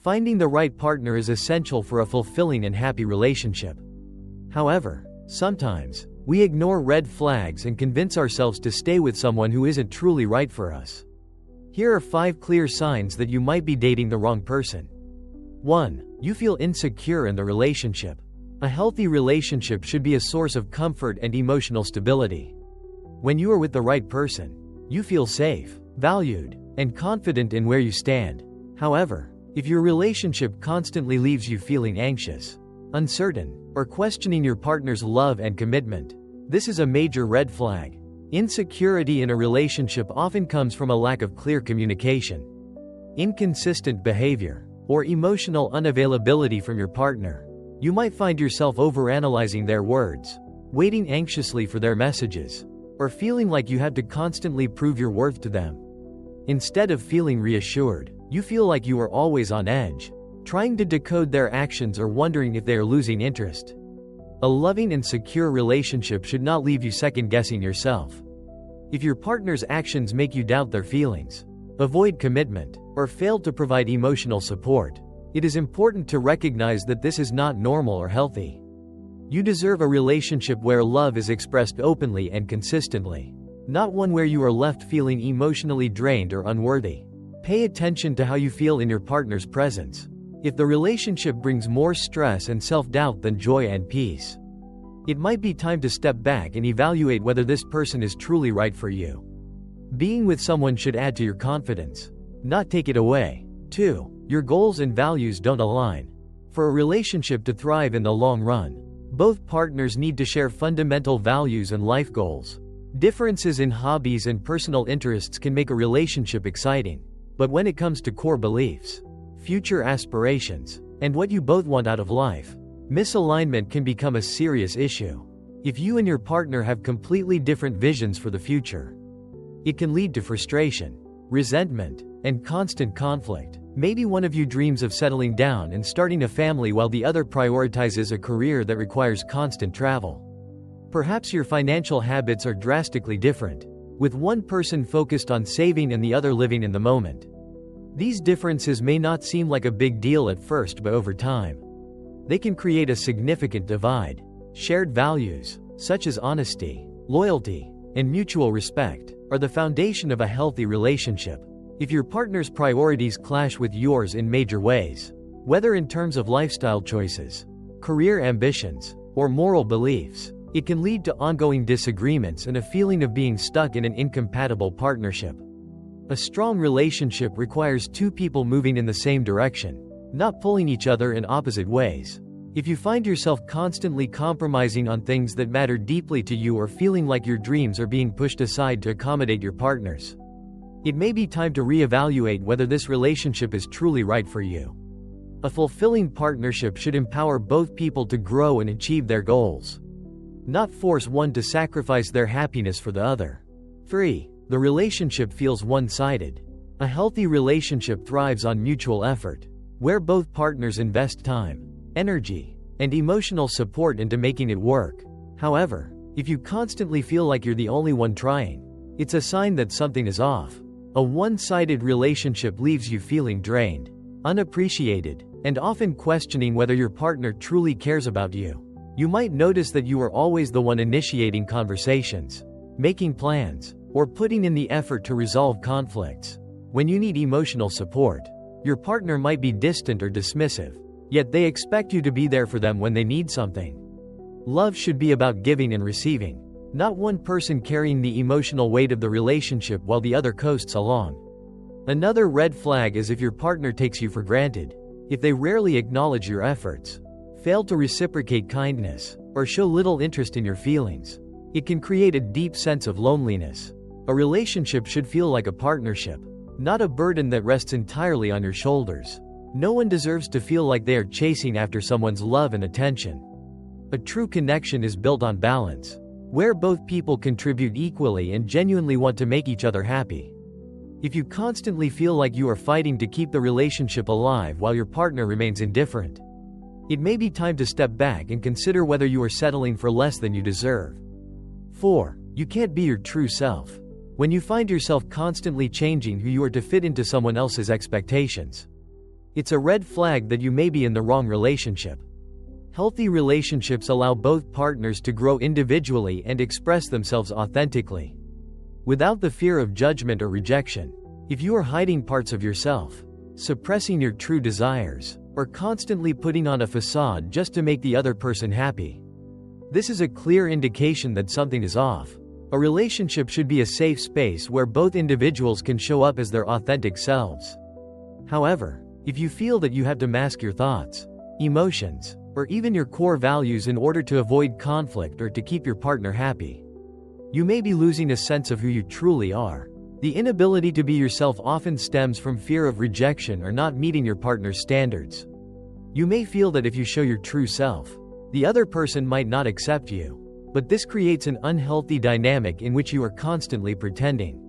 Finding the right partner is essential for a fulfilling and happy relationship. However, sometimes, we ignore red flags and convince ourselves to stay with someone who isn't truly right for us. Here are 5 clear signs that you might be dating the wrong person. 1. You feel insecure in the relationship. A healthy relationship should be a source of comfort and emotional stability. When you are with the right person, you feel safe, valued, and confident in where you stand. However, if your relationship constantly leaves you feeling anxious, uncertain, or questioning your partner's love and commitment, this is a major red flag. Insecurity in a relationship often comes from a lack of clear communication, inconsistent behavior, or emotional unavailability from your partner. You might find yourself overanalyzing their words, waiting anxiously for their messages, or feeling like you have to constantly prove your worth to them. Instead of feeling reassured, you feel like you are always on edge, trying to decode their actions or wondering if they are losing interest. A loving and secure relationship should not leave you second-guessing yourself. If your partner's actions make you doubt their feelings, avoid commitment, or fail to provide emotional support, it is important to recognize that this is not normal or healthy. You deserve a relationship where love is expressed openly and consistently, not one where you are left feeling emotionally drained or unworthy. Pay attention to how you feel in your partner's presence. If the relationship brings more stress and self-doubt than joy and peace, it might be time to step back and evaluate whether this person is truly right for you. Being with someone should add to your confidence, not take it away. 2. Your goals and values don't align. For a relationship to thrive in the long run, both partners need to share fundamental values and life goals. Differences in hobbies and personal interests can make a relationship exciting, but when it comes to core beliefs, future aspirations, and what you both want out of life, misalignment can become a serious issue. If you and your partner have completely different visions for the future, it can lead to frustration, resentment, and constant conflict. Maybe one of you dreams of settling down and starting a family while the other prioritizes a career that requires constant travel. Perhaps your financial habits are drastically different, with one person focused on saving and the other living in the moment. These differences may not seem like a big deal at first, but over time, they can create a significant divide. Shared values, such as honesty, loyalty, and mutual respect, are the foundation of a healthy relationship. If your partner's priorities clash with yours in major ways, whether in terms of lifestyle choices, career ambitions, or moral beliefs, it can lead to ongoing disagreements and a feeling of being stuck in an incompatible partnership. A strong relationship requires two people moving in the same direction, not pulling each other in opposite ways. If you find yourself constantly compromising on things that matter deeply to you or feeling like your dreams are being pushed aside to accommodate your partner's, it may be time to reevaluate whether this relationship is truly right for you. A fulfilling partnership should empower both people to grow and achieve their goals, not force one to sacrifice their happiness for the other. 3. The relationship feels one-sided. A healthy relationship thrives on mutual effort, where both partners invest time, energy, and emotional support into making it work. However, if you constantly feel like you're the only one trying, it's a sign that something is off. A one-sided relationship leaves you feeling drained, unappreciated, and often questioning whether your partner truly cares about you. You might notice that you are always the one initiating conversations, making plans, or putting in the effort to resolve conflicts. When you need emotional support, your partner might be distant or dismissive, yet they expect you to be there for them when they need something. Love should be about giving and receiving, not one person carrying the emotional weight of the relationship while the other coasts along. Another red flag is if your partner takes you for granted. If they rarely acknowledge your efforts, fail to reciprocate kindness, or show little interest in your feelings, it can create a deep sense of loneliness. A relationship should feel like a partnership, not a burden that rests entirely on your shoulders. No one deserves to feel like they are chasing after someone's love and attention. A true connection is built on balance, where both people contribute equally and genuinely want to make each other happy. If you constantly feel like you are fighting to keep the relationship alive while your partner remains indifferent, it may be time to step back and consider whether you are settling for less than you deserve. 4. You can't be your true self. When you find yourself constantly changing who you are to fit into someone else's expectations, It's a red flag that you may be in the wrong relationship. Healthy relationships allow both partners to grow individually and express themselves authentically, without the fear of judgment or rejection. If you are hiding parts of yourself, suppressing your true desires, or constantly putting on a facade just to make the other person happy, this is a clear indication that something is off. A relationship should be a safe space where both individuals can show up as their authentic selves. However, if you feel that you have to mask your thoughts, emotions, or even your core values in order to avoid conflict or to keep your partner happy, you may be losing a sense of who you truly are. The inability to be yourself often stems from fear of rejection or not meeting your partner's standards. You may feel that if you show your true self, the other person might not accept you. But this creates an unhealthy dynamic in which you are constantly pretending,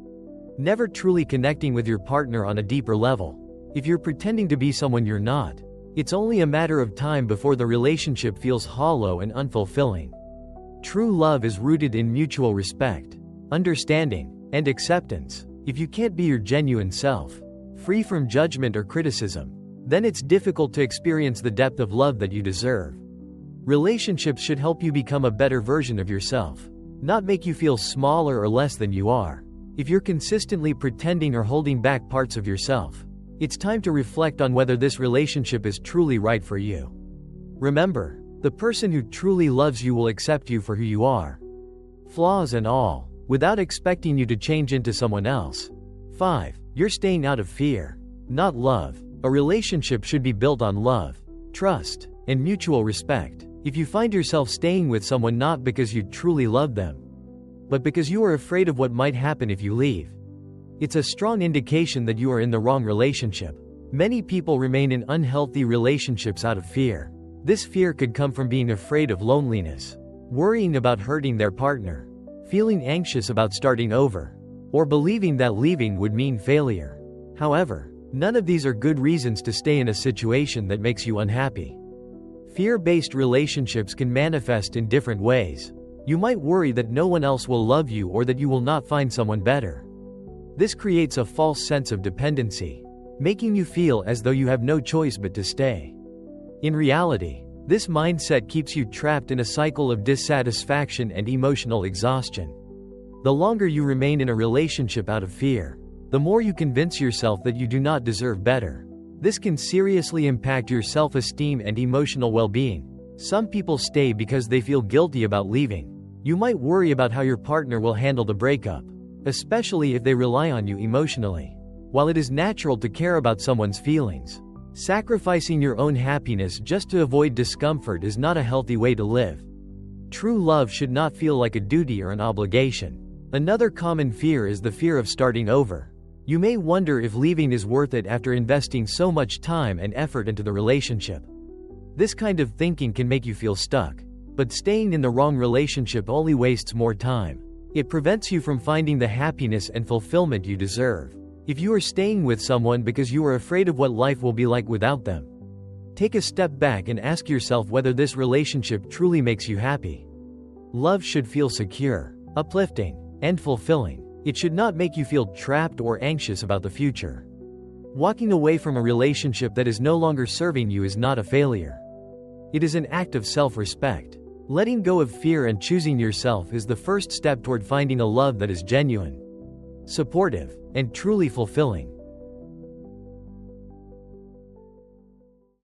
never truly connecting with your partner on a deeper level. If you're pretending to be someone you're not, it's only a matter of time before the relationship feels hollow and unfulfilling. True love is rooted in mutual respect, understanding, and acceptance. If you can't be your genuine self, free from judgment or criticism, then it's difficult to experience the depth of love that you deserve. Relationships should help you become a better version of yourself, not make you feel smaller or less than you are. If you're consistently pretending or holding back parts of yourself, it's time to reflect on whether this relationship is truly right for you. Remember, the person who truly loves you will accept you for who you are, flaws and all, without expecting you to change into someone else. 5. You're staying out of fear, not love. A relationship should be built on love, trust, and mutual respect. If you find yourself staying with someone not because you truly love them, but because you are afraid of what might happen if you leave, it's a strong indication that you are in the wrong relationship. Many people remain in unhealthy relationships out of fear. This fear could come from being afraid of loneliness, worrying about hurting their partner, feeling anxious about starting over, or believing that leaving would mean failure. However, none of these are good reasons to stay in a situation that makes you unhappy. Fear-based relationships can manifest in different ways. You might worry that no one else will love you or that you will not find someone better. This creates a false sense of dependency, making you feel as though you have no choice but to stay. In reality, this mindset keeps you trapped in a cycle of dissatisfaction and emotional exhaustion. The longer you remain in a relationship out of fear, the more you convince yourself that you do not deserve better. This can seriously impact your self-esteem and emotional well-being. Some people stay because they feel guilty about leaving. You might worry about how your partner will handle the breakup, especially if they rely on you emotionally. While it is natural to care about someone's feelings, sacrificing your own happiness just to avoid discomfort is not a healthy way to live. True love should not feel like a duty or an obligation. Another common fear is the fear of starting over. You may wonder if leaving is worth it after investing so much time and effort into the relationship. This kind of thinking can make you feel stuck, but staying in the wrong relationship only wastes more time. It prevents you from finding the happiness and fulfillment you deserve. If you are staying with someone because you are afraid of what life will be like without them, take a step back and ask yourself whether this relationship truly makes you happy. Love should feel secure, uplifting, and fulfilling. It should not make you feel trapped or anxious about the future. Walking away from a relationship that is no longer serving you is not a failure. It is an act of self-respect. Letting go of fear and choosing yourself is the first step toward finding a love that is genuine, supportive, and truly fulfilling.